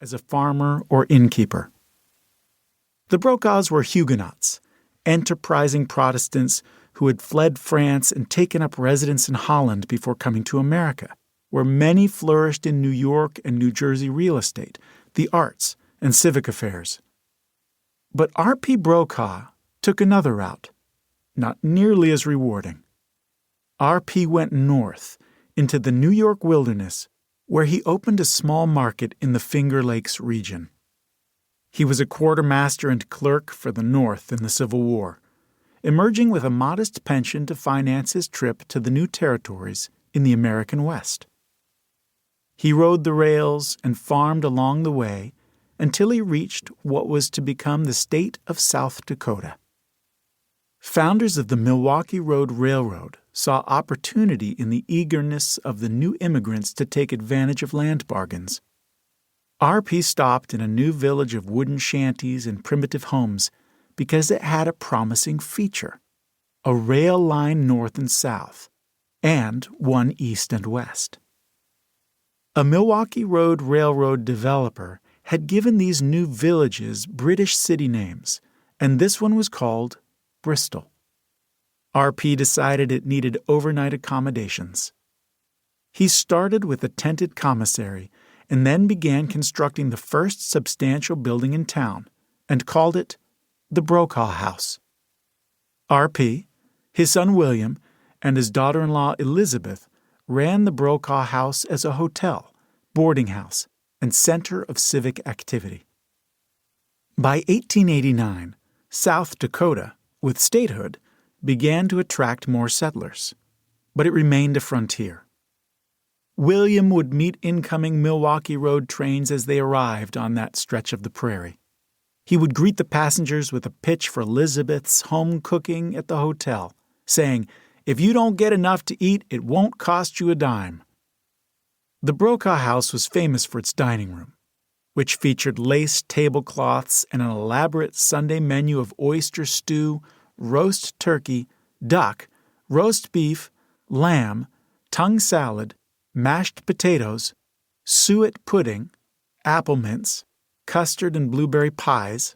as a farmer or innkeeper. The Brokaws were Huguenots, enterprising Protestants who had fled France and taken up residence in Holland before coming to America, where many flourished in New York and New Jersey real estate, the arts, and civic affairs. But R.P. Brokaw took another route, not nearly as rewarding. R.P. went north into the New York wilderness, where he opened a small market in the Finger Lakes region. He was a quartermaster and clerk for the North in the Civil War, emerging with a modest pension to finance his trip to the new territories in the American West. He rode the rails and farmed along the way until he reached what was to become the state of South Dakota. Founders of the Milwaukee Road Railroad saw opportunity in the eagerness of the new immigrants to take advantage of land bargains. R.P. stopped in a new village of wooden shanties and primitive homes because it had a promising feature: a rail line north and south, and one east and west. A Milwaukee Road Railroad developer had given these new villages British city names, and this one was called Bristol. R.P. decided it needed overnight accommodations. He started with a tented commissary and then began constructing the first substantial building in town and called it the Brokaw House. R.P., his son William, and his daughter-in-law Elizabeth ran the Brokaw House as a hotel, boarding house, and center of civic activity. By 1889, South Dakota, with statehood, began to attract more settlers, but it remained a frontier. William would meet incoming Milwaukee Road trains as they arrived on that stretch of the prairie. He would greet the passengers with a pitch for Elizabeth's home cooking at the hotel, saying, "If you don't get enough to eat, it won't cost you a dime." The Brokaw House was famous for its dining room, which featured lace tablecloths and an elaborate Sunday menu of oyster stew, roast turkey, duck, roast beef, lamb, tongue salad, mashed potatoes, suet pudding, apple mince, custard and blueberry pies,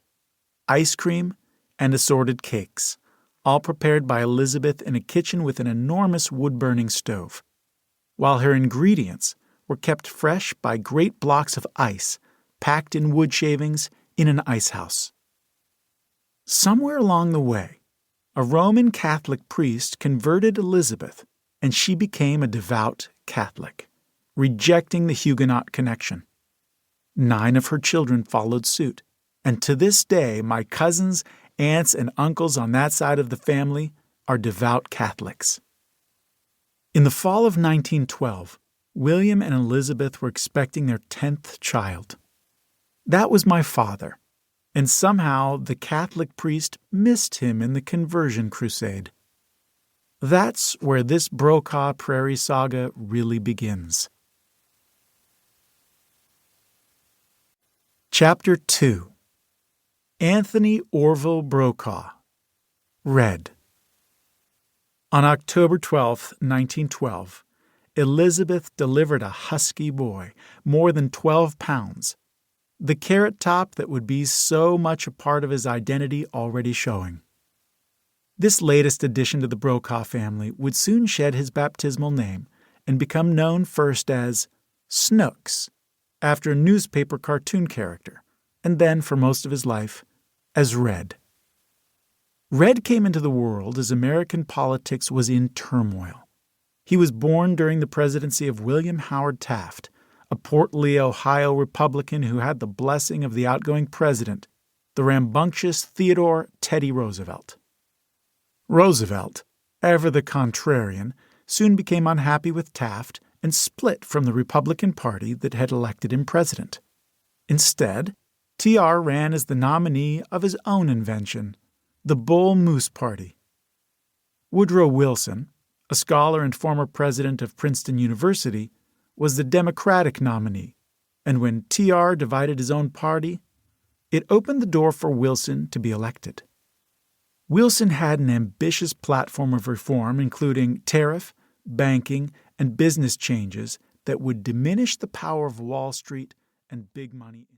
ice cream, and assorted cakes, all prepared by Elizabeth in a kitchen with an enormous wood-burning stove, while her ingredients were kept fresh by great blocks of ice packed in wood shavings in an ice house. Somewhere along the way, a Roman Catholic priest converted Elizabeth, and she became a devout Catholic, rejecting the Huguenot connection. 9 of her children followed suit, and to this day my cousins, aunts, and uncles on that side of the family are devout Catholics. In the fall of 1912, William and Elizabeth were expecting their 10th child. That was my father, and somehow the Catholic priest missed him in the conversion crusade. That's where this Brokaw Prairie saga really begins. Chapter 2. Anthony Orville Brokaw. Read. On October 12, 1912, Elizabeth delivered a husky boy, more than 12 pounds, the carrot top that would be so much a part of his identity already showing. This latest addition to the Brokaw family would soon shed his baptismal name and become known first as Snooks, after a newspaper cartoon character, and then, for most of his life, as Red. Red came into the world as American politics was in turmoil. He was born during the presidency of William Howard Taft, a portly Ohio Republican who had the blessing of the outgoing president, the rambunctious Theodore Teddy Roosevelt. Roosevelt, ever the contrarian, soon became unhappy with Taft and split from the Republican Party that had elected him president. Instead, TR ran as the nominee of his own invention, the Bull Moose Party. Woodrow Wilson, a scholar and former president of Princeton University, was the Democratic nominee, and when TR divided his own party, it opened the door for Wilson to be elected. Wilson had an ambitious platform of reform, including tariff, banking, and business changes that would diminish the power of Wall Street and big money.